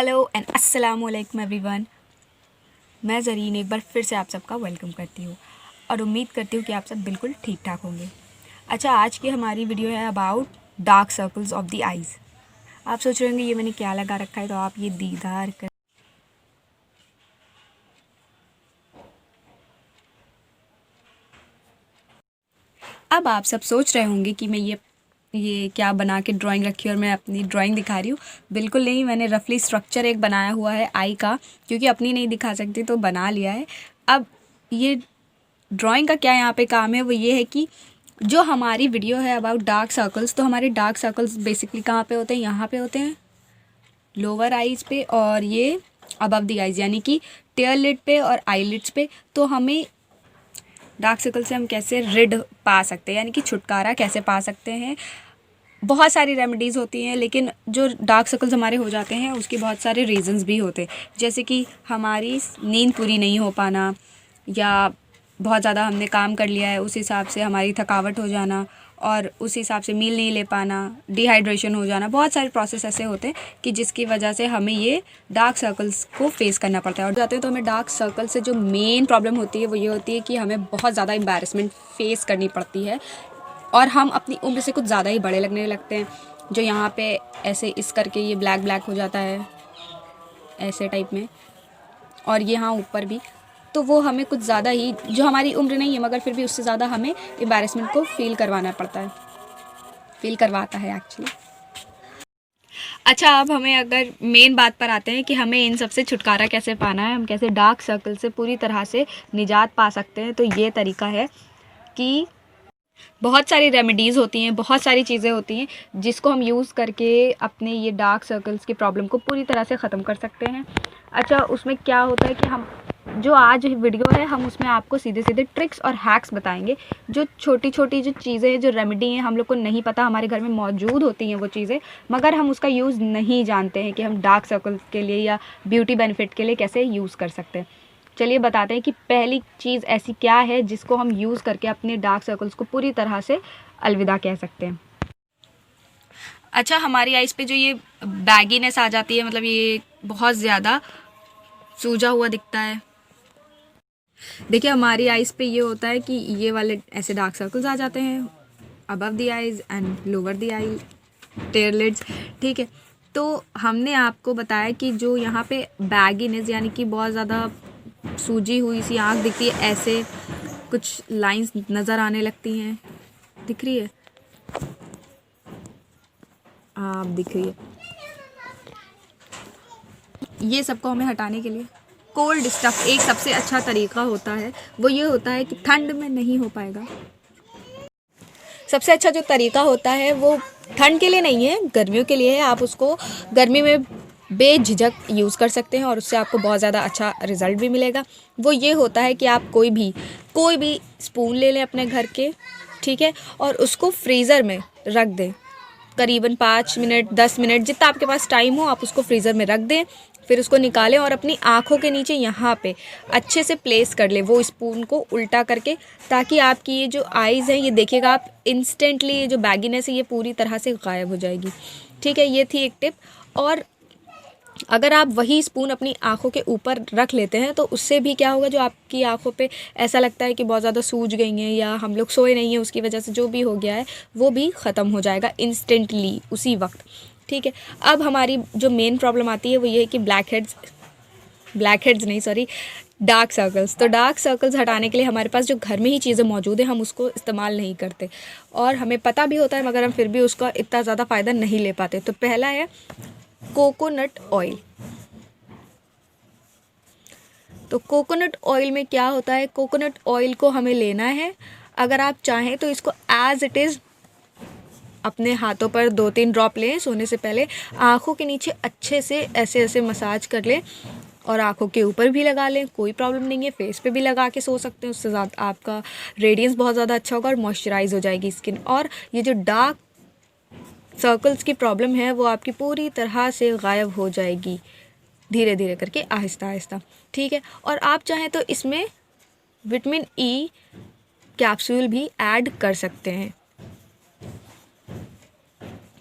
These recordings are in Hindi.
हेलो एंड अस्सलाम वालेकुम एवरीवन। मैं ज़रीन एक बार फिर से आप सबका वेलकम करती हूँ और उम्मीद करती हूँ कि आप सब बिल्कुल ठीक ठाक होंगे। अच्छा, आज की हमारी वीडियो है about dark circles of the eyes. आप सोच रहे होंगे ये मैंने क्या लगा रखा है, तो आप ये दीदार कर। अब आप सब सोच रहे होंगे कि मैं ये क्या बना के ड्राइंग रखी और मैं अपनी ड्राइंग दिखा रही हूँ। बिल्कुल नहीं, मैंने रफली स्ट्रक्चर एक बनाया हुआ है आई का, क्योंकि अपनी नहीं दिखा सकती तो बना लिया है। अब ये ड्राइंग का क्या यहाँ पे काम है, वो ये है कि जो हमारी वीडियो है अबाउट डार्क सर्कल्स, तो हमारे डार्क सर्कल्स बेसिकली कहाँ पे होते हैं, यहाँ पे होते हैं लोअर आइज़ पे, और ये अबव द आइज़ यानी कि टेयर लिड पे और आई लिड्स पे। तो हमें डार्क सर्कल से हम कैसे रिड पा सकते हैं, यानी कि छुटकारा कैसे पा सकते हैं। बहुत सारी रेमेडीज़ होती हैं, लेकिन जो डार्क सर्कल्स हमारे हो जाते हैं उसके बहुत सारे रीजंस भी होते हैं, जैसे कि हमारी नींद पूरी नहीं हो पाना, या बहुत ज़्यादा हमने काम कर लिया है उस हिसाब से हमारी थकावट हो जाना, और उस हिसाब से मील नहीं ले पाना, डिहाइड्रेशन हो जाना। बहुत सारे प्रोसेस ऐसे होते हैं कि जिसकी वजह से हमें ये डार्क सर्कल्स को फेस करना पड़ता है। और जाते हैं तो हमें डार्क सर्कल से जो मेन प्रॉब्लम होती है वो ये होती है कि हमें बहुत ज़्यादा एम्बैरेसमेंट फेस करनी पड़ती है, और हम अपनी उम्र से कुछ ज़्यादा ही बड़े लगने लगते हैं। जो यहाँ पे ऐसे इस करके ये ब्लैक ब्लैक हो जाता है ऐसे टाइप में, और ये यहाँ ऊपर भी, तो वो हमें कुछ ज़्यादा ही, जो हमारी उम्र नहीं है मगर फिर भी उससे ज़्यादा हमें एम्बैरेसमेंट को फील करवाता है एक्चुअली। अच्छा, अब हमें अगर मेन बात पर आते हैं कि हमें इन सब से छुटकारा कैसे पाना है, हम कैसे डार्क सर्कल से पूरी तरह से निजात पा सकते हैं। तो ये तरीका है कि बहुत सारी रेमेडीज़ होती हैं, बहुत सारी चीज़ें होती हैं जिसको हम यूज़ करके अपने ये डार्क सर्कल्स की प्रॉब्लम को पूरी तरह से ख़त्म कर सकते हैं। अच्छा, उसमें क्या होता है कि हम जो आज वीडियो है हम उसमें आपको सीधे सीधे ट्रिक्स और हैक्स बताएंगे। जो छोटी छोटी जो चीज़ें, जो रेमेडी हैं, हम लोग को नहीं पता, हमारे घर में मौजूद होती हैं वो चीज़ें, मगर हम उसका यूज़ नहीं जानते हैं कि हम डार्क सर्कल्स के लिए या ब्यूटी बेनिफिट के लिए कैसे यूज़ कर सकते हैं। चलिए बताते हैं कि पहली चीज़ ऐसी क्या है जिसको हम यूज़ करके अपने डार्क सर्कल्स को पूरी तरह से अलविदा कह सकते हैं। अच्छा, हमारी आइज़ पे जो ये बैगीनेस आ जाती है, मतलब ये बहुत ज़्यादा सूजा हुआ दिखता है। देखिए, हमारी आइज़ पे ये होता है कि ये वाले ऐसे डार्क सर्कल्स आ जाते हैं above the eyes and lower the eye tear lids. ठीक है, तो हमने आपको बताया कि जो यहाँ पे बैगीनेस यानी कि बहुत ज़्यादा सूजी हुई सी आँख दिखती है, ऐसे कुछ लाइंस नज़र आने लगती हैं, दिख रही है आप, दिख रही है। ये सबको हमें हटाने के लिए कोल्ड स्टफ़ एक सबसे अच्छा तरीका होता है। वो ये होता है कि ठंड में नहीं हो पाएगा। सबसे अच्छा जो तरीका होता है वो ठंड के लिए नहीं है, गर्मियों के लिए है। आप उसको गर्मी में बेझिझक यूज़ कर सकते हैं और उससे आपको बहुत ज़्यादा अच्छा रिज़ल्ट भी मिलेगा। वो ये होता है कि आप कोई भी स्पून ले लें अपने घर के, ठीक है, और उसको फ्रीज़र में रख दें। करीबन 5 मिनट 10 मिनट जितना आपके पास टाइम हो, आप उसको फ्रीज़र में रख दें। फिर उसको निकालें और अपनी आँखों के नीचे यहाँ पे अच्छे से प्लेस कर लें वो स्पून को उल्टा करके, ताकि आपकी ये जो आइज़ हैं, ये देखिएगा आप, इंस्टेंटली ये जो बैगीनेस है ये पूरी तरह से गायब हो जाएगी। ठीक है, ये थी एक टिप। और अगर आप वही स्पून अपनी आँखों के ऊपर रख लेते हैं तो उससे भी क्या होगा, जो आपकी आँखों पे ऐसा लगता है कि बहुत ज़्यादा सूज गई हैं या हम लोग सोए नहीं हैं उसकी वजह से जो भी हो गया है वो भी ख़त्म हो जाएगा इंस्टेंटली उसी वक्त। ठीक है, अब हमारी जो मेन प्रॉब्लम आती है वो ये है कि ब्लैक हेड्स नहीं, सॉरी, डार्क सर्कल्स। तो डार्क सर्कल्स हटाने के लिए हमारे पास जो घर में ही चीज़ें मौजूद हैं हम उसको इस्तेमाल नहीं करते, और हमें पता भी होता है मगर हम फिर भी उसका इतना ज़्यादा फ़ायदा नहीं ले पाते। तो पहला है कोकोनट ऑयल। तो कोकोनट ऑयल में क्या होता है, कोकोनट ऑयल को हमें लेना है। अगर आप चाहें तो इसको एज इट इज़ अपने हाथों पर 2-3 ड्रॉप लें, सोने से पहले आँखों के नीचे अच्छे से ऐसे ऐसे मसाज कर लें, और आँखों के ऊपर भी लगा लें, कोई प्रॉब्लम नहीं है। फेस पे भी लगा के सो सकते हैं, उससे ज़्यादा आपका रेडियंस बहुत ज़्यादा अच्छा होगा और मॉइस्चराइज हो जाएगी स्किन। और ये जो डार्क सर्कल्स की प्रॉब्लम है वो आपकी पूरी तरह से गायब हो जाएगी, धीरे धीरे करके, आहिस्ता आहिस्ता। ठीक है, और आप चाहें तो इसमें विटामिन ई कैप्सूल भी ऐड कर सकते हैं।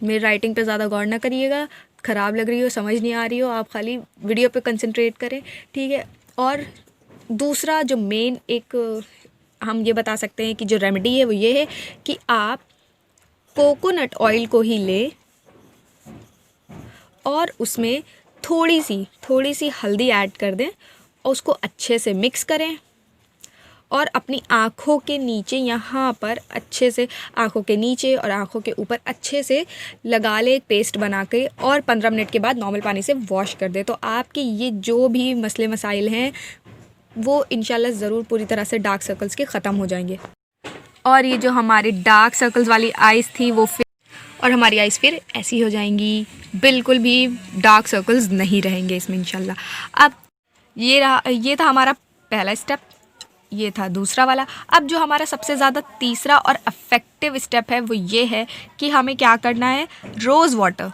मेरी राइटिंग पे ज़्यादा गौर ना करिएगा, ख़राब लग रही हो, समझ नहीं आ रही हो, आप खाली वीडियो पे कंसंट्रेट करें, ठीक है। और दूसरा जो मेन एक हम ये बता सकते हैं कि जो रेमेडी है वो ये है कि आप कोकोनट ऑयल को ही लें और उसमें थोड़ी सी हल्दी ऐड कर दें और उसको अच्छे से मिक्स करें और अपनी आँखों के नीचे यहाँ पर अच्छे से, आँखों के नीचे और आँखों के ऊपर अच्छे से लगा ले एक पेस्ट बना के, और 15 मिनट के बाद नॉर्मल पानी से वॉश कर दे। तो आपके ये जो भी मसले मसाइल हैं वो इंशाल्लाह ज़रूर पूरी तरह से डार्क सर्कल्स के ख़त्म हो जाएंगे। और ये जो हमारी डार्क सर्कल्स वाली आइज़ थी वो और हमारी आइज़ फिर ऐसी हो जाएंगी, बिल्कुल भी डार्क सर्कल्स नहीं रहेंगे इसमें इंशाल्लाह। अब ये था हमारा पहला स्टेप, ये था दूसरा वाला। अब जो हमारा सबसे ज़्यादा तीसरा और इफ़ेक्टिव स्टेप है वो ये है कि हमें क्या करना है, रोज़ वाटर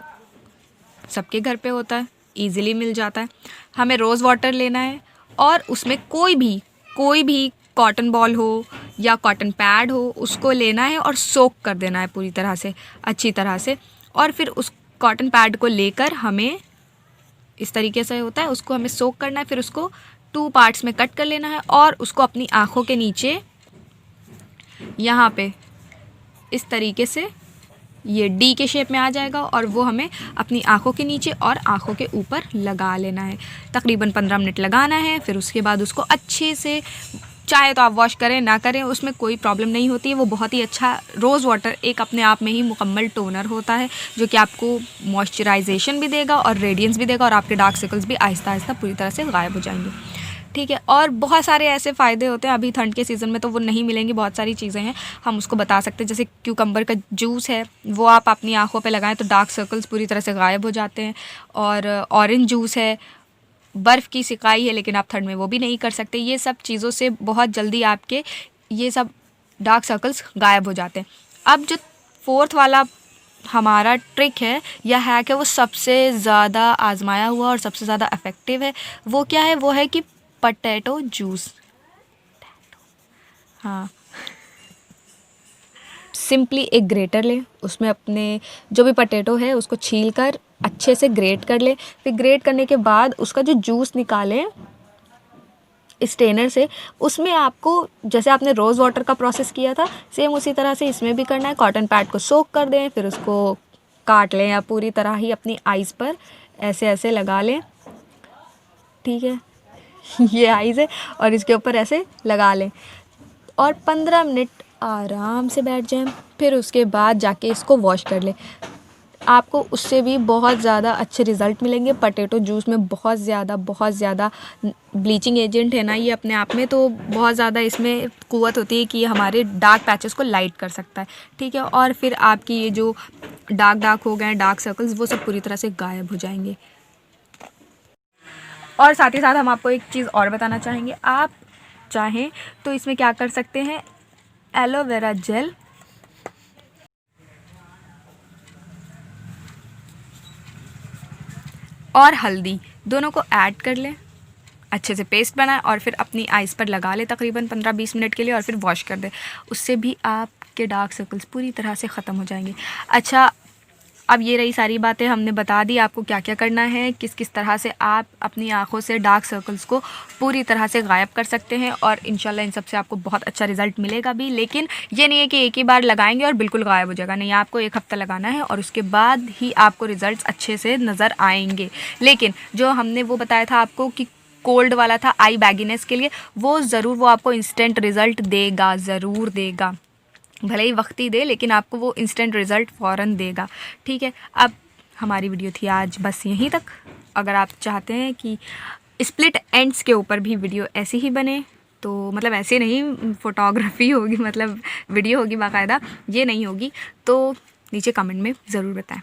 सबके घर पे होता है, ईज़िली मिल जाता है। हमें रोज़ वाटर लेना है और उसमें कोई भी कॉटन बॉल हो या कॉटन पैड हो उसको लेना है और सोक कर देना है पूरी तरह से, अच्छी तरह से। और फिर उस कॉटन पैड को लेकर हमें इस तरीके से होता है, उसको हमें सोक करना है, फिर उसको 2 पार्ट्स में कट कर लेना है और उसको अपनी आँखों के नीचे यहाँ पे इस तरीके से ये डी के शेप में आ जाएगा और वो हमें अपनी आँखों के नीचे और आँखों के ऊपर लगा लेना है। तकरीबन 15 मिनट लगाना है। फिर उसके बाद उसको अच्छे से, चाहे तो आप वॉश करें ना करें उसमें कोई प्रॉब्लम नहीं होती है। वो बहुत ही अच्छा, रोज़ वाटर एक अपने आप में ही मुकम्मल टोनर होता है जो कि आपको मॉइस्चराइजेशन भी देगा और रेडियंस भी देगा और आपके डार्क सर्कल्स भी आहिस्ता आहिस्ता पूरी तरह से गायब हो जाएंगे, ठीक है। और बहुत सारे ऐसे फ़ायदे होते हैं, अभी ठंड के सीज़न में तो वो नहीं मिलेंगे, बहुत सारी चीज़ें हैं हम उसको बता सकते हैं। जैसे क्यूकम्बर का जूस है, वो आप अपनी आँखों पे लगाएं तो डार्क सर्कल्स पूरी तरह से गायब हो जाते हैं। और ऑरेंज जूस है, बर्फ़ की सिकाई है लेकिन आप ठंड में वो भी नहीं कर सकते। ये सब चीज़ों से बहुत जल्दी आपके ये सब डार्क सर्कल्स गायब हो जाते हैं। अब जो 4th वाला हमारा ट्रिक है या हैक है वो सबसे ज़्यादा आजमाया हुआ और सबसे ज़्यादा इफ़ेक्टिव है। वो क्या है, वो है कि पोटैटो जूस। हाँ, सिंपली एक ग्रेटर लें, उसमें अपने जो भी पोटैटो है उसको छील कर अच्छे से ग्रेट कर लें। फिर ग्रेट करने के बाद उसका जो जूस निकालें स्ट्रेनर से, उसमें आपको जैसे आपने रोज़ वाटर का प्रोसेस किया था सेम उसी तरह से इसमें भी करना है। कॉटन पैड को सोक कर दें, फिर उसको काट लें या पूरी तरह ही अपनी आइज़ पर ऐसे ऐसे लगा लें, ठीक है। ये आइज़ है और इसके ऊपर ऐसे लगा लें और 15 मिनट आराम से बैठ जाएं। फिर उसके बाद जाके इसको वॉश कर लें। आपको उससे भी बहुत ज़्यादा अच्छे रिज़ल्ट मिलेंगे। पोटैटो जूस में बहुत ज़्यादा ब्लीचिंग एजेंट है ना ये अपने आप में, तो बहुत ज़्यादा इसमें क़ुव्वत होती है कि ये हमारे डार्क पैचेस को लाइट कर सकता है, ठीक है। और फिर आपकी ये जो डार्क हो गए डार्क सर्कल्स वो सब पूरी तरह से गायब हो जाएंगे। और साथ ही साथ हम आपको एक चीज़ और बताना चाहेंगे, आप चाहें तो इसमें क्या कर सकते हैं, एलोवेरा जेल और हल्दी दोनों को ऐड कर लें, अच्छे से पेस्ट बनाएं और फिर अपनी आइज़ पर लगा लें तकरीबन 15-20 मिनट के लिए और फिर वॉश कर दें। उससे भी आपके डार्क सर्कल्स पूरी तरह से ख़त्म हो जाएंगे। अच्छा, अब ये रही सारी बातें, हमने बता दी आपको क्या क्या करना है, किस किस तरह से आप अपनी आँखों से डार्क सर्कल्स को पूरी तरह से गायब कर सकते हैं और इंशाल्लाह इन सब से आपको बहुत अच्छा रिज़ल्ट मिलेगा भी। लेकिन ये नहीं है कि एक ही बार लगाएंगे और बिल्कुल गायब हो जाएगा, नहीं, आपको 1 हफ़्ता लगाना है और उसके बाद ही आपको रिज़ल्ट अच्छे से नज़र आएंगे। लेकिन जो हमने वो बताया था आपको कि कोल्ड वाला था आई बैगिनेस के लिए, वो ज़रूर वो आपको इंस्टेंट रिज़ल्ट देगा, ज़रूर देगा, भले ही वक्ती दे लेकिन आपको वो इंस्टेंट रिज़ल्ट फ़ौरन देगा, ठीक है। अब हमारी वीडियो थी आज बस यहीं तक। अगर आप चाहते हैं कि स्प्लिट एंड्स के ऊपर भी वीडियो ऐसी ही बने, तो मतलब ऐसे नहीं फ़ोटोग्राफी होगी, मतलब वीडियो होगी बाकायदा, ये नहीं होगी, तो नीचे कमेंट में ज़रूर बताएं।